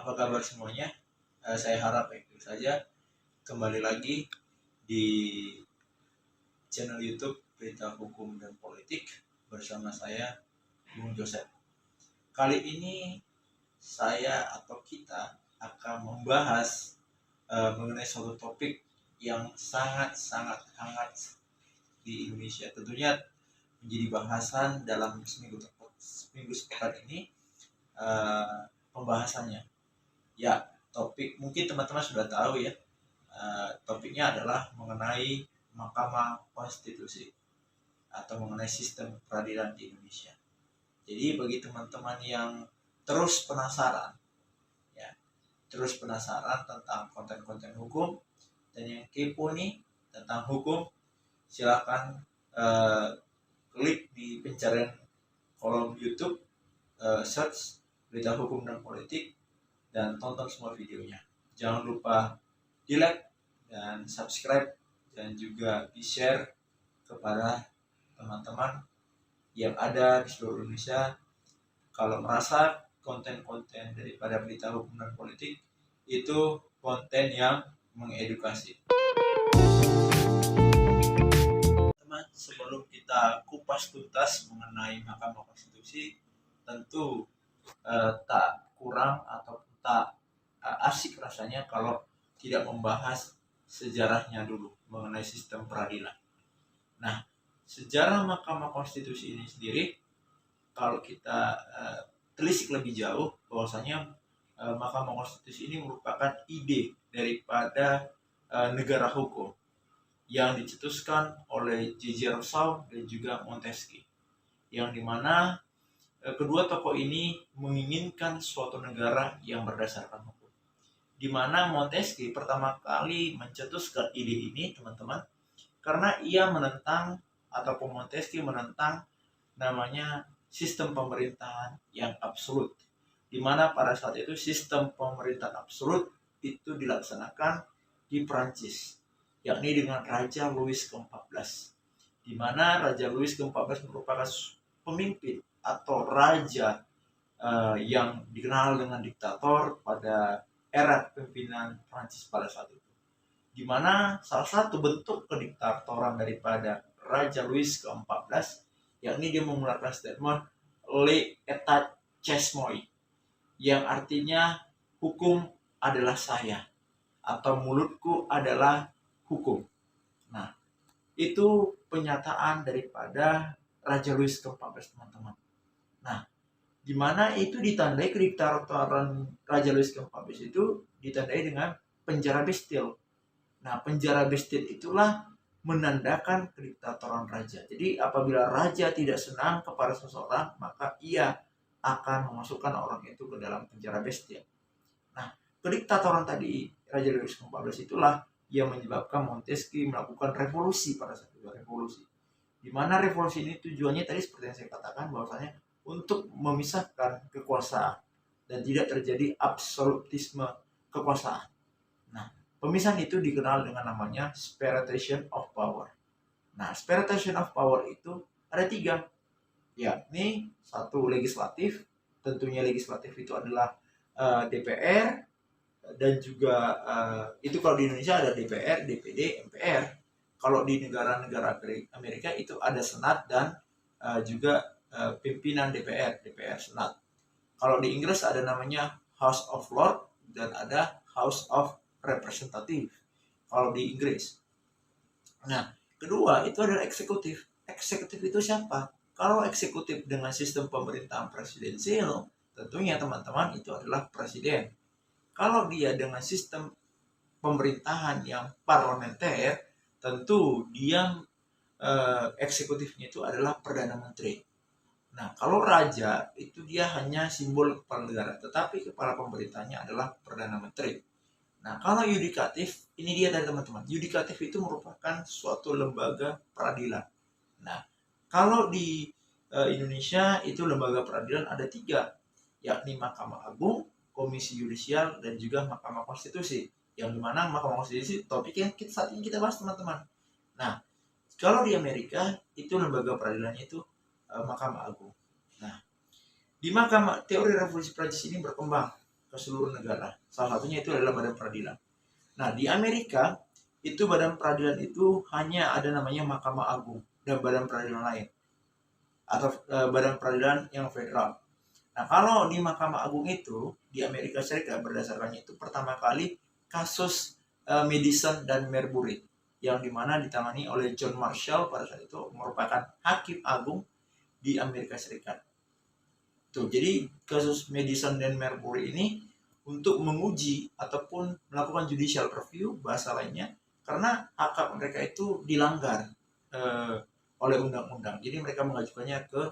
Apa kabar semuanya? Saya harap baik-baik saja. Kembali lagi di channel YouTube Berita Hukum dan Politik bersama saya, Bung Joseph. Kali ini saya atau kita akan membahas mengenai suatu topik yang sangat-sangat hangat di Indonesia. Tentunya menjadi bahasan dalam seminggu sepekan ini pembahasannya. Ya, topik mungkin teman-teman sudah tahu ya. Topiknya adalah mengenai Mahkamah Konstitusi atau mengenai sistem peradilan di Indonesia. Jadi bagi teman-teman yang terus penasaran tentang konten-konten hukum dan yang kepo nih tentang hukum, silakan klik di pencarian kolom YouTube, search Berita Hukum dan Politik dan tonton semua videonya. Jangan lupa di like dan subscribe dan juga di share kepada teman-teman yang ada di seluruh Indonesia. Kalau merasa konten-konten daripada Berita Hukum dan Politik itu konten yang mengedukasi. Teman, sebelum kita kupas tuntas mengenai Mahkamah Konstitusi, tentu tak kurang atau tak asik rasanya kalau tidak membahas sejarahnya dulu mengenai sistem peradilan. Nah, sejarah Mahkamah Konstitusi ini sendiri, kalau kita telisik lebih jauh, bahwasanya Mahkamah Konstitusi ini merupakan ide daripada negara hukum yang dicetuskan oleh J.J. Rousseau dan juga Montesquieu, yang dimana kedua tokoh ini menginginkan suatu negara yang berdasarkan hukum. Di mana Montesquieu pertama kali mencetuskan ide ini, teman-teman, karena ia menentang ataupun Montesquieu menentang namanya sistem pemerintahan yang absolut. Di mana pada saat itu sistem pemerintahan absolut itu dilaksanakan di Prancis, yakni dengan Raja Louis ke-14. Di mana Raja Louis ke-14 merupakan pemimpin atau raja yang dikenal dengan diktator pada era kepemimpinan Prancis pada saat itu. Di mana salah satu bentuk kediktatoran daripada Raja Louis ke-14 yakni dia mengeluarkan statement "Le Etat c'est moi", yang artinya hukum adalah saya atau mulutku adalah hukum. Nah, itu pernyataan daripada Raja Louis ke-14, teman-teman. Nah, di mana itu ditandai kediktatoran Raja Louis ke-14 itu ditandai dengan penjara Bastille. Nah, penjara Bastille itulah menandakan kediktatoran raja. Jadi apabila raja tidak senang kepada seseorang, maka ia akan memasukkan orang itu ke dalam penjara Bastille. Nah, kediktatoran tadi Raja Louis ke-14 itulah yang menyebabkan Montesquieu melakukan revolusi pada saat itu, revolusi. Di mana revolusi ini tujuannya tadi seperti yang saya katakan, bahwasanya untuk memisahkan kekuasaan dan tidak terjadi absolutisme kekuasaan. Nah, pemisahan itu dikenal dengan namanya separation of power. Nah, separation of power itu ada 3, yakni 1 legislatif, tentunya legislatif itu adalah DPR, dan juga itu kalau di Indonesia ada DPR, DPD, MPR. Kalau di negara-negara Amerika itu ada Senat dan juga pimpinan DPR, DPR Senat. Kalau di Inggris ada namanya House of Lords dan ada House of Representative kalau di Inggris. Nah, kedua itu adalah eksekutif. Eksekutif itu siapa? Kalau eksekutif dengan sistem pemerintahan presidensial, tentunya teman-teman itu adalah presiden. Kalau dia dengan sistem pemerintahan yang parlementer, tentu dia eksekutifnya itu adalah Perdana Menteri. Nah, kalau raja itu dia hanya simbol kepala negara, tetapi kepala pemerintahnya adalah Perdana Menteri. Nah, kalau yudikatif, ini dia tadi teman-teman. Yudikatif itu merupakan suatu lembaga peradilan. Nah, kalau di Indonesia itu lembaga peradilan ada 3, yakni Mahkamah Agung, Komisi Yudisial, dan juga Mahkamah Konstitusi. Yang dimana Mahkamah Konstitusi topik yang saat ini kita bahas, teman-teman. Nah, kalau di Amerika itu lembaga peradilannya itu Mahkamah Agung. Nah, di Mahkamah teori revolusi Prancis ini berkembang ke seluruh negara. Salah satunya itu adalah badan peradilan. Nah, di Amerika itu badan peradilan itu hanya ada namanya Mahkamah Agung dan badan peradilan lain, atau badan peradilan yang federal. Nah, kalau di Mahkamah Agung itu di Amerika Serikat berdasarkannya itu pertama kali kasus Madison dan Marbury yang dimana ditangani oleh John Marshall pada saat itu, merupakan hakim agung di Amerika Serikat. Tuh, jadi kasus Madison dan Marbury ini untuk menguji ataupun melakukan judicial review bahasa lainnya, karena hak mereka itu dilanggar oleh undang-undang. Jadi mereka mengajukannya ke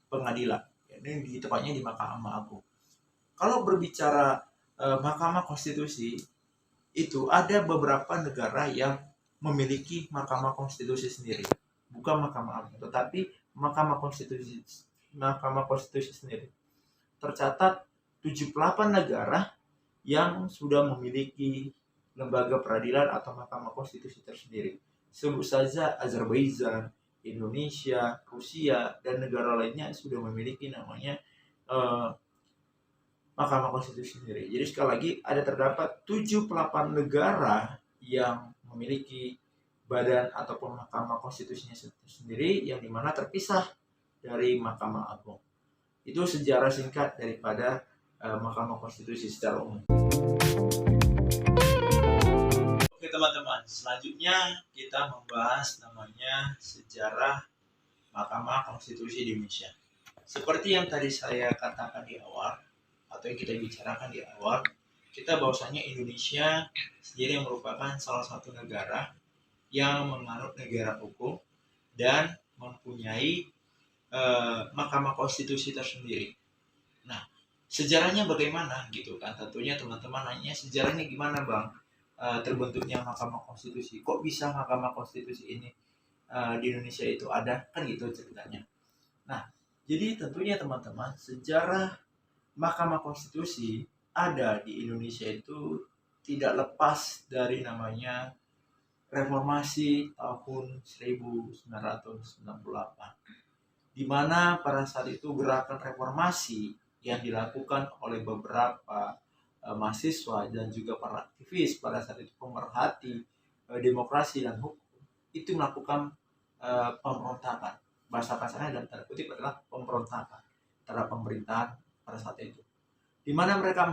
pengadilan. Ini di tepatnya di Mahkamah Agung. Kalau berbicara Mahkamah Konstitusi, itu ada beberapa negara yang memiliki Mahkamah Konstitusi sendiri, bukan Mahkamah Agung, tetapi Mahkamah Konstitusi sendiri. Tercatat 78 negara yang sudah memiliki lembaga peradilan atau Mahkamah Konstitusi tersendiri. Sebut saja Azerbaijan, Indonesia, Rusia, dan negara lainnya sudah memiliki namanya Mahkamah Konstitusi sendiri. Jadi sekali lagi ada terdapat 78 negara yang memiliki badan ataupun Mahkamah Konstitusinya sendiri, yang dimana terpisah dari Mahkamah Agung. Itu sejarah singkat daripada Mahkamah Konstitusi secara umum. Oke teman-teman, selanjutnya kita membahas namanya sejarah Mahkamah Konstitusi di Indonesia. Seperti yang tadi saya katakan di awal, atau yang kita bicarakan di awal, kita bahwasanya Indonesia sendiri yang merupakan salah satu negara yang menganut negara hukum dan mempunyai Mahkamah Konstitusi tersendiri. Nah, sejarahnya bagaimana gitu kan? Tentunya teman-teman nanya, sejarahnya gimana bang terbentuknya Mahkamah Konstitusi? Kok bisa Mahkamah Konstitusi ini di Indonesia itu ada? Kan gitu ceritanya. Nah, jadi tentunya teman-teman, sejarah Mahkamah Konstitusi ada di Indonesia itu tidak lepas dari namanya reformasi tahun 1998, di mana pada saat itu gerakan reformasi yang dilakukan oleh beberapa mahasiswa dan juga para aktivis pada saat itu pemerhati demokrasi dan hukum itu melakukan pemberontakan. Bahasa kasarnya dan tanda kutip adalah pemberontakan terhadap pemerintahan pada saat itu, di mana mereka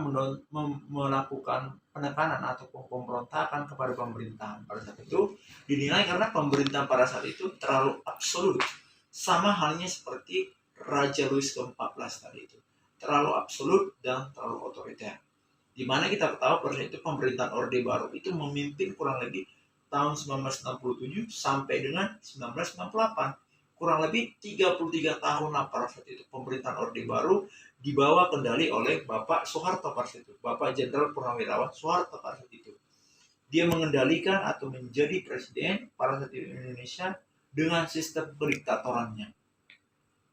melakukan penekanan atau pemberontakan kepada pemerintahan pada saat itu, dinilai karena pemerintahan pada saat itu terlalu absolut, sama halnya seperti Raja Louis ke-14 tadi itu, terlalu absolut dan terlalu otoriter, di mana kita ketahui pada saat itu pemerintahan Orde Baru itu memimpin kurang lebih tahun 1967 sampai dengan 1998. Kurang lebih 33 tahun pada saat itu pemerintahan Orde Baru dibawa kendali oleh Bapak Soeharto pada saat itu, Bapak Jenderal Purnawirawan Soeharto pada saat itu. Dia mengendalikan atau menjadi presiden pada saat itu Indonesia dengan sistem kediktatorannya.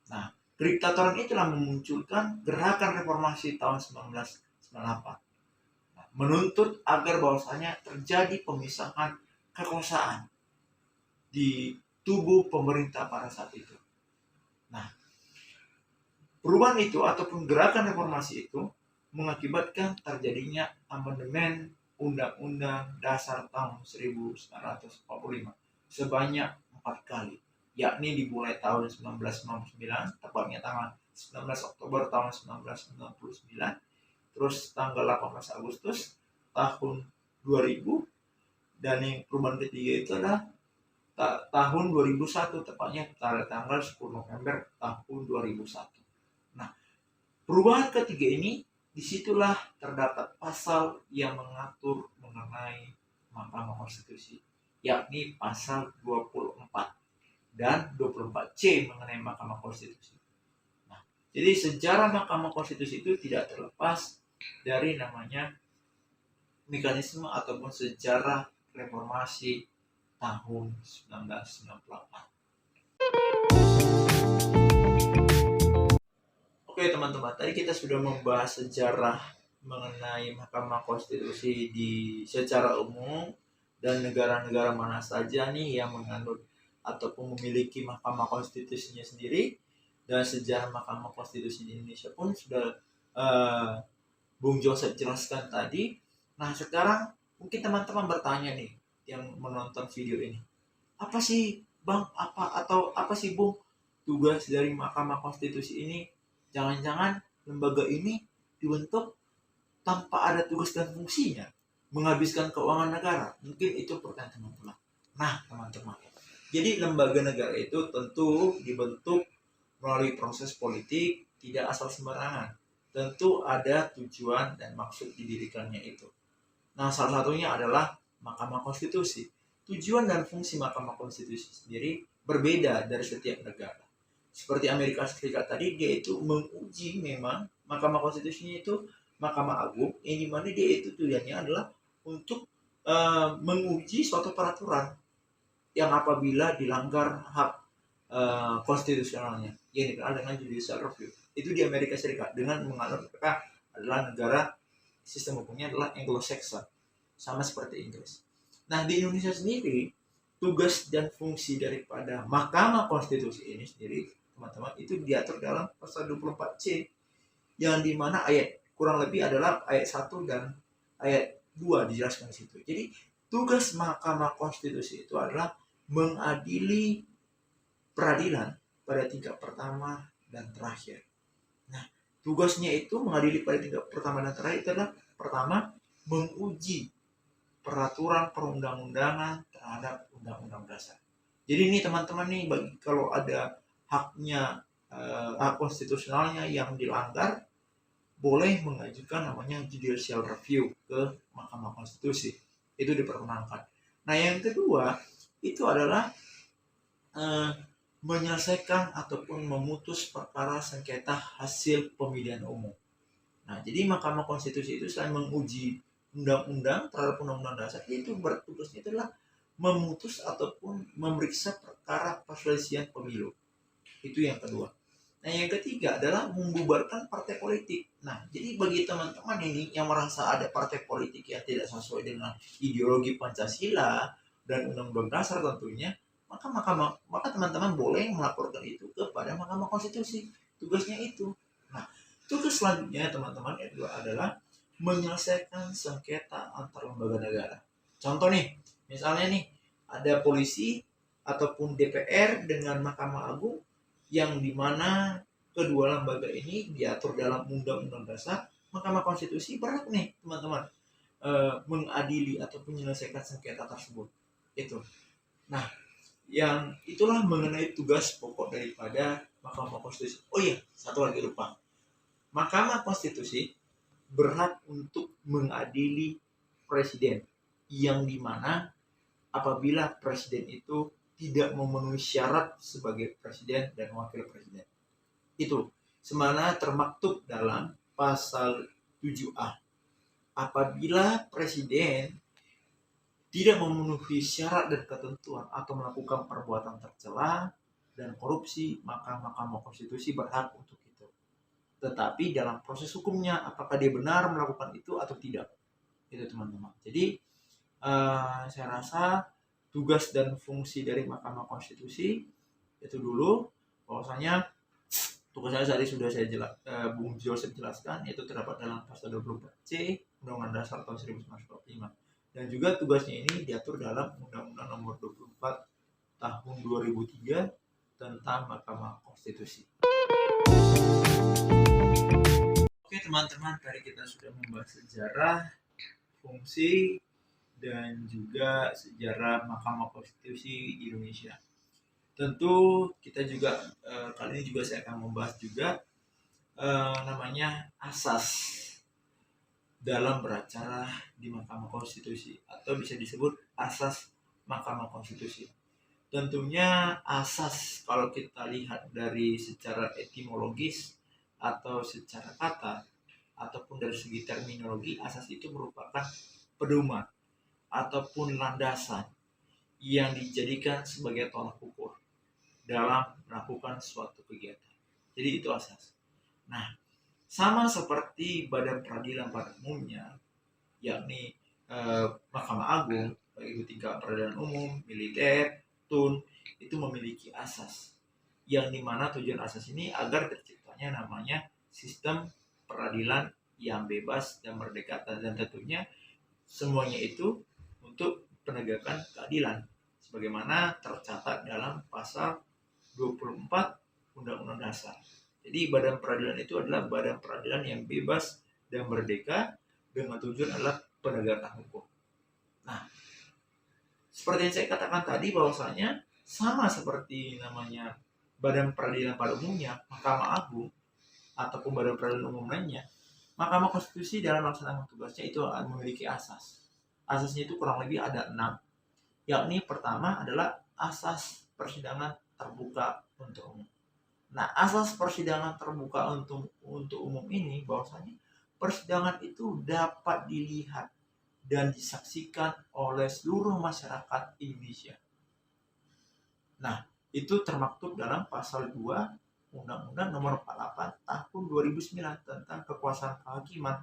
Nah, kediktatoran itulah memunculkan gerakan reformasi tahun 1998. Nah, menuntut agar bahwasanya terjadi pemisahan kekuasaan di tubuh pemerintah pada saat itu. Nah, perubahan itu ataupun gerakan reformasi itu mengakibatkan terjadinya amandemen Undang-Undang Dasar tahun 1945 sebanyak 4 kali, yakni dimulai tahun 1999, tepatnya tanggal 19 Oktober tahun 1999, terus tanggal 18 Agustus tahun 2000, dan yang perubahan ketiga itu adalah tahun 2001, tepatnya pada tanggal 10 November tahun 2001. Nah, perubahan ketiga ini, disitulah terdapat pasal yang mengatur mengenai Mahkamah Konstitusi, yakni pasal 24 dan 24C mengenai Mahkamah Konstitusi. Nah, jadi sejarah Mahkamah Konstitusi itu tidak terlepas dari namanya mekanisme ataupun sejarah reformasi tahun 1998. Oke teman-teman, tadi kita sudah membahas sejarah mengenai Mahkamah Konstitusi secara umum dan negara-negara mana saja nih yang menganut ataupun memiliki Mahkamah Konstitusinya sendiri, dan sejarah Mahkamah Konstitusi di Indonesia pun sudah Bung Joseph jelaskan tadi. Nah, sekarang mungkin teman-teman bertanya nih yang menonton video ini, apa sih Bang, apa sih Bung tugas dari Mahkamah Konstitusi ini? Jangan-jangan lembaga ini dibentuk tanpa ada tugas dan fungsinya, menghabiskan keuangan negara. Mungkin itu pertanyaan teman-teman. Nah, teman-teman, jadi lembaga negara itu tentu dibentuk melalui proses politik, tidak asal sembarangan. Tentu ada tujuan dan maksud didirikannya itu. Nah, salah satunya adalah Mahkamah Konstitusi. Tujuan dan fungsi Mahkamah Konstitusi sendiri berbeda dari setiap negara. Seperti Amerika Serikat tadi, dia itu menguji, memang Mahkamah Konstitusinya itu Mahkamah Agung, yang dimana dia itu tujuannya adalah untuk menguji suatu peraturan yang apabila dilanggar hak konstitusionalnya, yang dikenal dengan judicial review. Itu di Amerika Serikat, dengan menganut mereka adalah negara sistem hukumnya adalah Anglo-Saxon, sama seperti Inggris. Nah, di Indonesia sendiri, tugas dan fungsi daripada Mahkamah Konstitusi ini sendiri, teman-teman, itu diatur dalam pasal 24C, yang dimana ayat kurang lebih adalah ayat 1 dan ayat 2 dijelaskan di situ. Jadi, tugas Mahkamah Konstitusi itu adalah mengadili peradilan pada tingkat pertama dan terakhir. Nah, tugasnya itu mengadili pada tingkat pertama dan terakhir itu adalah pertama, menguji peraturan perundang-undangan terhadap undang-undang dasar. Jadi ini teman-teman nih, bagi kalau ada haknya hak konstitusionalnya yang dilanggar, boleh mengajukan namanya judicial review ke Mahkamah Konstitusi. Itu diperkenankan. Nah, yang kedua itu adalah menyelesaikan ataupun memutus perkara sengketa hasil pemilihan umum. Nah, jadi Mahkamah Konstitusi itu selain menguji undang-undang terhadap undang-undang dasar, itu bertugasnya adalah memutus ataupun memeriksa perkara perselisihan pemilu. Itu yang kedua. Nah, yang ketiga adalah membubarkan partai politik. Nah, jadi bagi teman-teman ini yang merasa ada partai politik yang tidak sesuai dengan ideologi Pancasila dan undang-undang dasar tentunya, maka teman-teman boleh melaporkan itu kepada Mahkamah Konstitusi. Tugasnya itu. Nah, tugas selanjutnya teman-teman itu adalah menyelesaikan sengketa antar lembaga negara. Contoh nih, misalnya nih ada polisi ataupun DPR dengan Mahkamah Agung, yang dimana kedua lembaga ini diatur dalam Undang-Undang Dasar. Mahkamah Konstitusi berhak nih teman-teman mengadili ataupun menyelesaikan sengketa tersebut. Itu. Nah, yang itulah mengenai tugas pokok daripada Mahkamah Konstitusi. Oh iya, satu lagi lupa. Mahkamah Konstitusi berhak untuk mengadili presiden, yang dimana apabila presiden itu tidak memenuhi syarat sebagai presiden dan wakil presiden. Itu semana termaktub dalam pasal 7A. Apabila presiden tidak memenuhi syarat dan ketentuan atau melakukan perbuatan tercela dan korupsi, maka Mahkamah Konstitusi berhak untuk itu. Tetapi dalam proses hukumnya, apakah dia benar melakukan itu atau tidak, itu teman-teman. Jadi saya rasa tugas dan fungsi dari Mahkamah Konstitusi itu dulu, bahwasanya tugasnya tadi sudah Bung Joseph jelaskan, yaitu terdapat dalam pasal 24C Undang-Undang Dasar tahun 1945. Dan juga tugasnya ini diatur dalam Undang-Undang Nomor 24 Tahun 2003 tentang Mahkamah Konstitusi. Oke teman-teman, tadi kita sudah membahas sejarah, fungsi, dan juga sejarah Mahkamah Konstitusi di Indonesia. Tentu kita juga kali ini juga saya akan membahas juga namanya asas dalam beracara di Mahkamah Konstitusi, atau bisa disebut asas Mahkamah Konstitusi. Tentunya asas, kalau kita lihat dari secara etimologis atau secara kata ataupun dari segi terminologi, asas itu merupakan pedoman ataupun landasan yang dijadikan sebagai tolak ukur dalam melakukan suatu kegiatan. Jadi itu asas. Nah, sama seperti badan peradilan pada umumnya, yakni Mahkamah Agung, baik itu tingkat peradilan umum, militer, tun, itu memiliki asas, yang dimana tujuan asas ini agar terciptanya namanya sistem peradilan yang bebas dan merdeka, dan tentunya semuanya itu untuk penegakan keadilan sebagaimana tercatat dalam pasal 24 Undang-Undang Dasar. Jadi badan peradilan itu adalah badan peradilan yang bebas dan merdeka dengan tujuan adalah penegakan hukum. Nah, seperti yang saya katakan tadi bahwasanya sama seperti namanya badan peradilan pada umumnya, Mahkamah Agung ataupun badan peradilan umum lainnya, Mahkamah Konstitusi dalam melaksanakan tugasnya itu memiliki asas. Asasnya itu kurang lebih ada 6, yakni pertama adalah asas persidangan terbuka untuk umum. Nah, asas persidangan terbuka untuk umum ini bahwasanya persidangan itu dapat dilihat dan disaksikan oleh seluruh masyarakat Indonesia. Nah, itu termaktub dalam pasal 2 Undang-Undang Nomor 48 Tahun 2009 tentang kekuasaan kehakiman.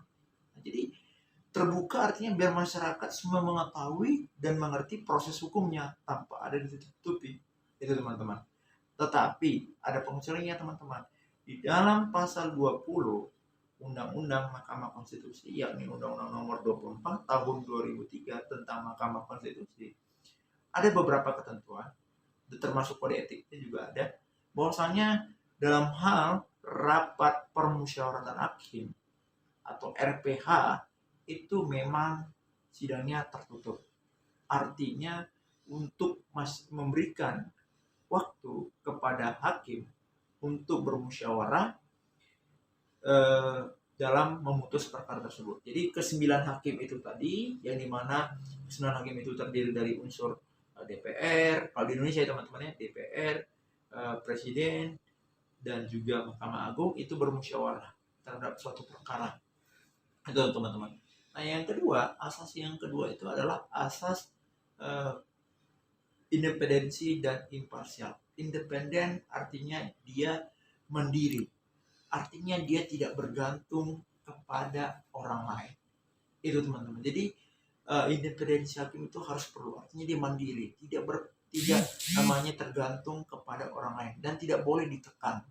Nah, jadi terbuka artinya biar masyarakat semua mengetahui dan mengerti proses hukumnya tanpa ada ditutupi. Itu teman-teman. Tetapi ada pengecualiannya teman-teman. Di dalam pasal 20 Undang-Undang Mahkamah Konstitusi, yakni Undang-Undang Nomor 24 Tahun 2003 tentang Mahkamah Konstitusi, ada beberapa ketentuan, termasuk kode etiknya juga ada, bahwasanya dalam hal rapat permusyawaratan hakim atau RPH itu memang sidangnya tertutup. Artinya untuk memberikan waktu kepada hakim untuk bermusyawarah dalam memutus perkara tersebut. Jadi ke-9 hakim itu tadi, yang dimana 9 hakim itu terdiri dari unsur DPR, kalau di Indonesia teman-teman ya, DPR, Presiden, dan juga Mahkamah Agung itu bermusyawarah terhadap suatu perkara. Itu teman-teman. Nah yang kedua, asas yang kedua itu adalah asas independensi dan imparsial. Independen artinya dia mandiri. Artinya dia tidak bergantung kepada orang lain. Itu teman-teman. Jadi independensi hakim itu harus perlu. Artinya dia mandiri, tidak namanya tergantung kepada orang lain dan tidak boleh ditekan.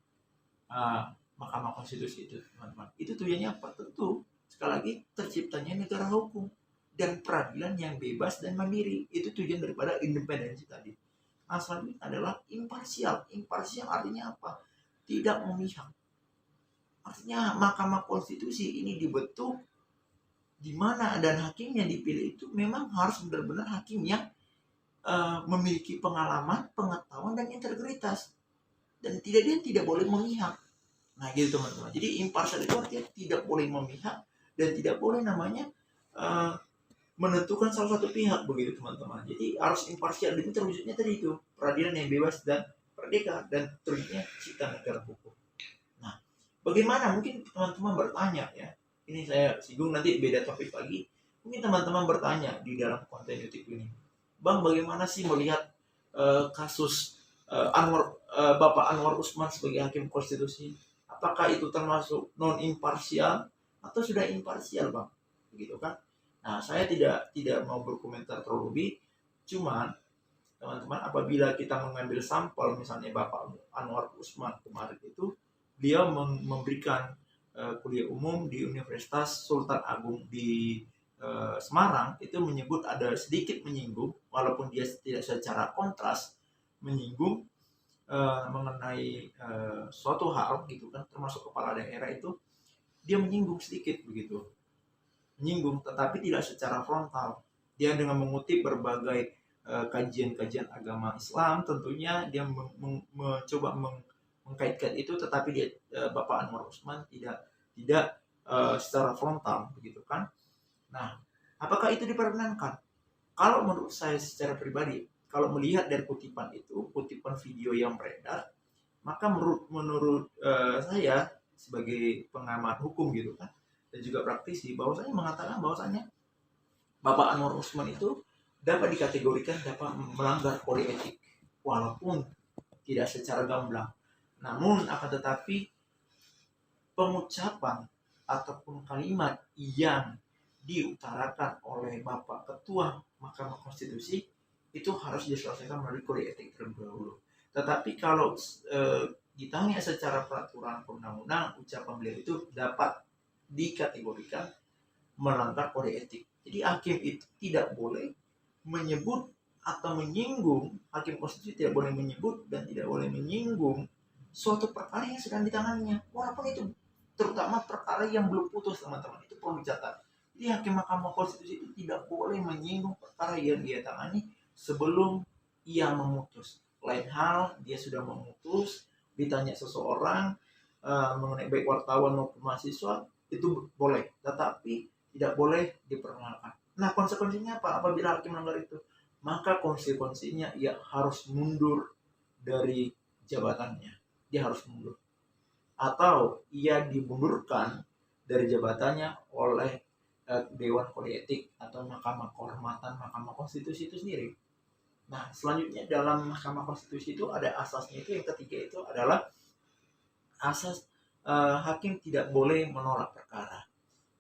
Mahkamah Konstitusi itu teman-teman. Itu tujuannya apa? Tentu sekali lagi terciptanya negara hukum dan peradilan yang bebas dan mandiri. Itu tujuan daripada independensi tadi. Asalnya adalah imparsial. Imparsial artinya apa? Tidak memihak. Artinya Mahkamah Konstitusi ini dibentuk di mana dan hakim yang dipilih itu memang harus benar-benar hakim yang memiliki pengalaman, pengetahuan dan integritas, dan dia tidak boleh memihak. Nah gitu teman-teman. Jadi imparsial itu artinya tidak boleh memihak dan tidak boleh namanya menentukan salah satu pihak, begitu teman-teman. Jadi harus imparsial, dan terwujudnya tadi itu peradilan yang bebas dan merdeka dan terwujudnya cipta negara hukum. Bagaimana? Mungkin teman-teman bertanya ya. Ini saya singgung nanti beda topik lagi. Mungkin teman-teman bertanya di dalam konten YouTube ini. Bang, bagaimana sih melihat kasus Bapak Anwar Usman sebagai hakim konstitusi? Apakah itu termasuk non imparsial atau sudah imparsial, Bang? Begitu kan? Nah, saya tidak mau berkomentar terlalu lebih. Cuman teman-teman, apabila kita mengambil sampel misalnya Bapak Anwar Usman kemarin itu, dia memberikan kuliah umum di Universitas Sultan Agung di Semarang, itu menyebut ada sedikit menyinggung, walaupun dia tidak secara kontras menyinggung mengenai suatu hal gitu kan, termasuk kepala daerah itu dia menyinggung sedikit begitu, menyinggung, tetapi tidak secara frontal. Dia dengan mengutip berbagai kajian-kajian agama Islam, tentunya dia mencoba mengkaitkan itu, tetapi dia Bapak Anwar Usman tidak secara frontal begitu kan. Nah, apakah itu diperkenankan? Kalau menurut saya secara pribadi, kalau melihat dari kutipan itu, kutipan video yang beredar, maka menurut saya sebagai pengamat hukum gitu kan, dan juga praktisi, bahwasanya mengatakan bahwasanya Bapak Anwar Usman itu dapat dikategorikan dapat melanggar kode etik, walaupun tidak secara gamblang. Namun akan tetapi pengucapan ataupun kalimat yang diutarakan oleh Bapak Ketua Mahkamah Konstitusi itu harus diselesaikan melalui kode etik terlebih dahulu. Tetapi kalau ditanya secara peraturan perundang-undang, ucapan beliau itu dapat dikategorikan melanggar kode etik. Jadi hakim itu tidak boleh menyebut atau menyinggung, hakim konstitusi tidak boleh menyebut dan tidak boleh menyinggung suatu perkara yang sedang ditanganinya, walaupun itu terutama perkara yang belum putus, teman-teman, itu perlu dicatat. Jadi hakim Mahkamah Konstitusi itu tidak boleh menyinggung perkara yang dia tangani sebelum ia memutus. Lain hal dia sudah memutus, ditanya seseorang mengenai baik wartawan maupun mahasiswa, itu boleh, tetapi tidak boleh diperkenalkan. Nah, konsekuensinya apa apabila hakim melanggar itu? Maka konsekuensinya ia harus mundur dari jabatannya. Dia harus mundur. Atau ia dimundurkan dari jabatannya oleh Dewan Kode Etik atau Mahkamah Kehormatan Mahkamah Konstitusi itu sendiri. Nah, selanjutnya dalam Mahkamah Konstitusi itu ada asasnya, itu yang ketiga itu adalah asas hakim tidak boleh menolak perkara.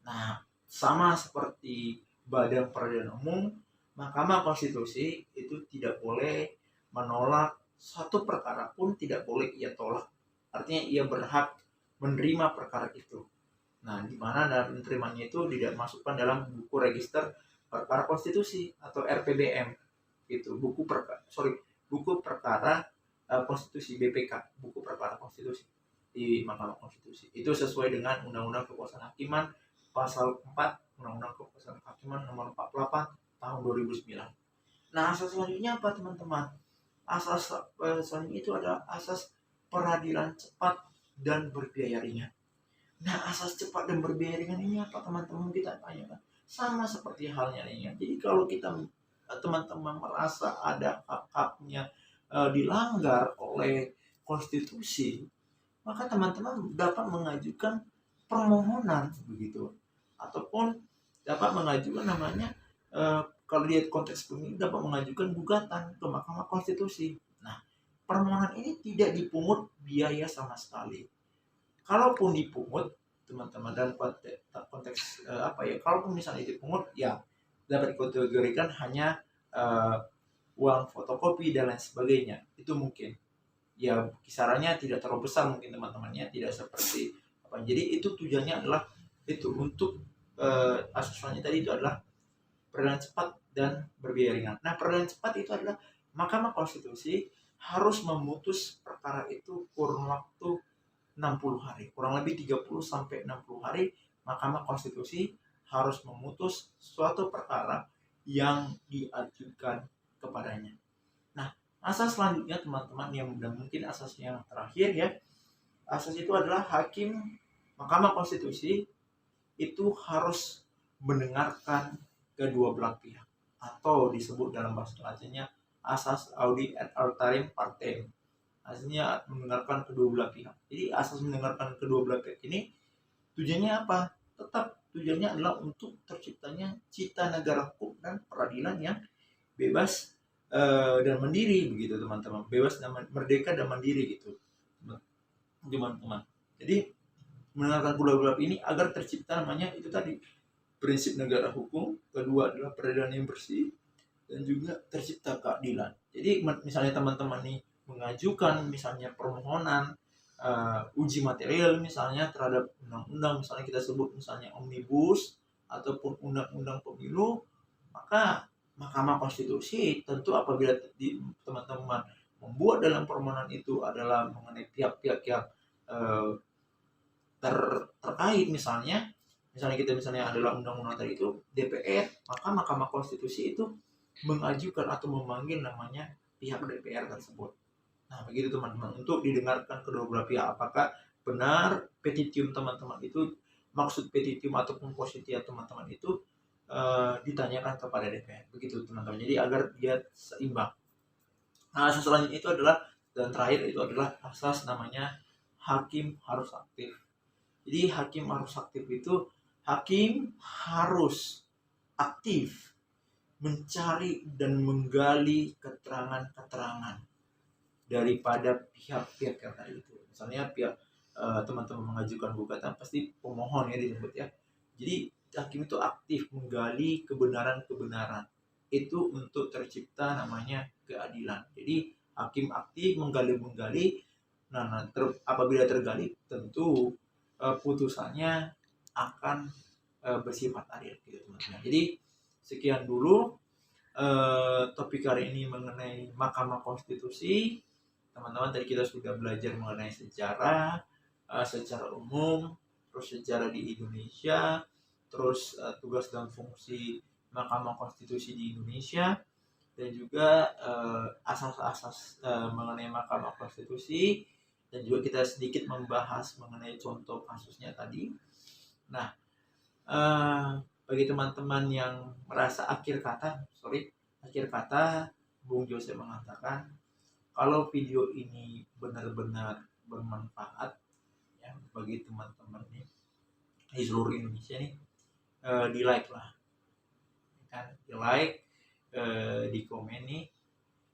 Nah, sama seperti Badan Peradilan Umum, Mahkamah Konstitusi itu tidak boleh menolak satu perkara pun, tidak boleh ia tolak. Artinya ia berhak menerima perkara itu. Nah, di mana dalam menerimanya itu tidak masukkan dalam buku register perkara konstitusi atau RPBM. Itu buku perkara konstitusi, BPK, buku perkara konstitusi di Mahkamah Konstitusi. Itu sesuai dengan Undang-Undang Kekuasaan Hakiman pasal 4 Undang-Undang Kekuasaan Kehakiman nomor 48 tahun 2009. Nah, asas selanjutnya apa, teman-teman? Asas selanjutnya itu adalah asas peradilan cepat dan berbiaya ringan. Nah, asas cepat dan berbiaya ringan ini apa, teman-teman? Kita tanyakan. Sama seperti halnya ringan. Jadi kalau kita teman-teman merasa ada hak-haknya dilanggar oleh konstitusi, maka teman-teman dapat mengajukan permohonan begitu, ataupun dapat mengajukan namanya kalau lihat konteks pemilu dapat mengajukan gugatan ke Mahkamah Konstitusi. Nah, permohonan ini tidak dipungut biaya sama sekali. Kalaupun dipungut, teman-teman, dalam konteks kalaupun misalnya dipungut, ya dapat dikategorikan hanya uang fotokopi dan lain sebagainya. Itu mungkin ya kisarannya tidak terlalu besar mungkin, teman-temannya tidak seperti apa. Jadi itu tujuannya adalah itu untuk asasnya tadi itu adalah peradilan cepat dan berbiaya ringan. Nah, peradilan cepat itu adalah Mahkamah Konstitusi harus memutus perkara itu kurun waktu 60 hari, kurang lebih 30 sampai 60 hari Mahkamah Konstitusi harus memutus suatu perkara yang diajukan kepadanya. Nah, asas selanjutnya, teman-teman, yang mungkin asas yang terakhir ya. Asas itu adalah hakim Mahkamah Konstitusi itu harus mendengarkan kedua belah pihak, atau disebut dalam bahasa Latinnya asas audi et alteram partem. Aslinya mendengarkan kedua belah pihak. Jadi asas mendengarkan kedua belah pihak ini tujuannya apa? Tetap tujuannya adalah untuk terciptanya cita negara hukum dan peradilan yang bebas dan mandiri begitu, teman-teman. Bebas dan merdeka dan mandiri gitu, teman-teman. Jadi mendengarkan kedua belah ini agar tercipta namanya itu tadi prinsip negara hukum, kedua adalah peradilan yang bersih, dan juga tercipta keadilan. Jadi misalnya teman-teman nih mengajukan misalnya permohonan uji material misalnya terhadap undang-undang, misalnya kita sebut misalnya omnibus ataupun undang-undang pemilu, maka Mahkamah Konstitusi tentu apabila teman-teman membuat dalam permohonan itu adalah mengenai pihak-pihak yang terkait, misalnya kita adalah undang-undang tadi itu DPR, maka Mahkamah Konstitusi itu mengajukan atau memanggil namanya pihak DPR tersebut. Nah, begitu teman-teman, untuk didengarkan kedua belah pihak apakah benar petitium teman-teman itu, maksud petitium ataupun positia teman-teman itu ditanyakan kepada DPR, begitu teman-teman. Jadi agar dia seimbang. Nah, asas selanjutnya itu adalah, dan terakhir itu adalah asas namanya hakim harus aktif. Jadi hakim harus aktif itu, hakim harus aktif mencari dan menggali keterangan-keterangan daripada pihak-pihak yang tadi itu. Misalnya pihak teman-teman mengajukan gugatan, pasti pemohon ya disebut ya. Jadi hakim itu aktif menggali kebenaran-kebenaran itu untuk tercipta namanya keadilan. Jadi hakim aktif menggali. Nah, apabila tergali tentu putusannya akan bersifat adil gitu teman-teman. Jadi sekian dulu topik hari ini mengenai Mahkamah Konstitusi. Teman-teman, tadi kita sudah belajar mengenai sejarah secara umum, terus sejarah di Indonesia, terus tugas dan fungsi Mahkamah Konstitusi di Indonesia, dan juga asas-asas mengenai Mahkamah Konstitusi, dan juga kita sedikit membahas mengenai contoh kasusnya tadi. Nah, bagi teman-teman yang merasa akhir kata, Bung Jose mengatakan kalau video ini benar-benar bermanfaat ya bagi teman-teman nih di seluruh Indonesia nih, di like lah, kan, di like, di komen nih,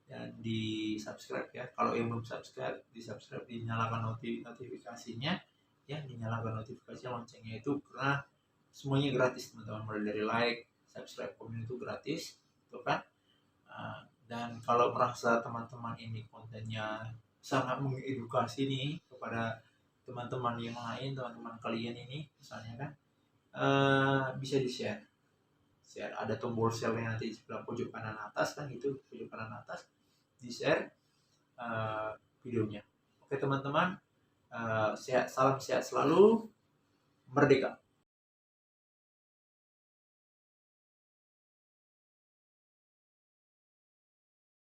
dan di subscribe ya. Kalau yang belum subscribe, di subscribe, dinyalakan notifikasinya ya, dinyalakan notifikasi loncengnya itu, karena semuanya gratis teman-teman, mulai dari like, subscribe, komen itu gratis tuh kan. Dan kalau merasa teman-teman ini kontennya sangat mengedukasi nih kepada teman-teman yang lain, teman-teman kalian ini misalnya kan, bisa di share, ada tombol share-nya nanti di sebelah pojok kanan atas kan, itu pojok kanan atas, di share videonya. Oke teman-teman, salam sehat selalu, merdeka.